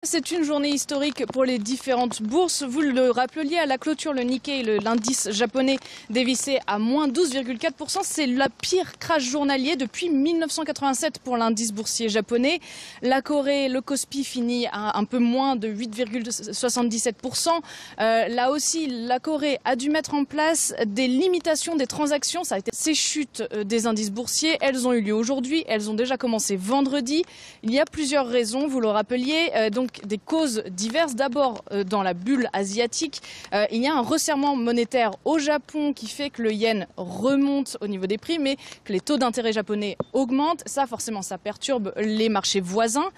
C'est une journée historique pour les différentes bourses. Vous le rappeliez, à la clôture, le Nikkei, l'indice japonais, dévissé à moins 12,4%. C'est la pire crash journalier depuis 1987 pour l'indice boursier japonais. La Corée, le Kospi finit à un peu moins de 8,77%. Là aussi, la Corée a dû mettre en place des limitations des transactions. Ça a été ces chutes des indices boursiers. Elles ont eu lieu aujourd'hui. Elles ont déjà commencé vendredi. Il y a plusieurs raisons, vous le rappeliez. Donc des causes diverses. D'abord, dans la bulle asiatique, il y a un resserrement monétaire au Japon qui fait que le yen remonte au niveau des prix, mais que les taux d'intérêt japonais augmentent. Ça, forcément, ça perturbe les marchés voisins.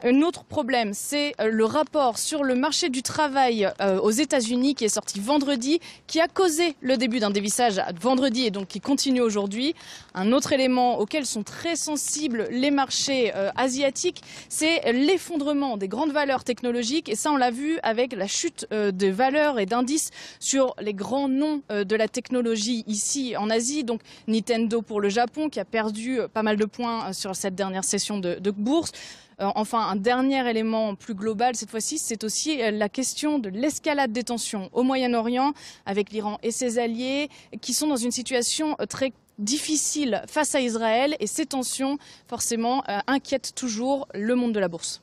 Un autre problème, c'est le rapport sur le marché du travail aux États-Unis qui est sorti vendredi, qui a causé le début d'un dévissage vendredi et donc qui continue aujourd'hui. Un autre élément auquel sont très sensibles les marchés asiatiques, c'est l'effondrement des grandes valeurs technologiques, et ça on l'a vu avec la chute de valeurs et d'indices sur les grands noms de la technologie ici en Asie. Donc Nintendo pour le Japon qui a perdu pas mal de points sur cette dernière session de bourse. Enfin, un dernier élément plus global cette fois-ci, c'est aussi la question de l'escalade des tensions au Moyen-Orient avec l'Iran et ses alliés qui sont dans une situation très difficile face à Israël, et ces tensions forcément inquiètent toujours le monde de la bourse.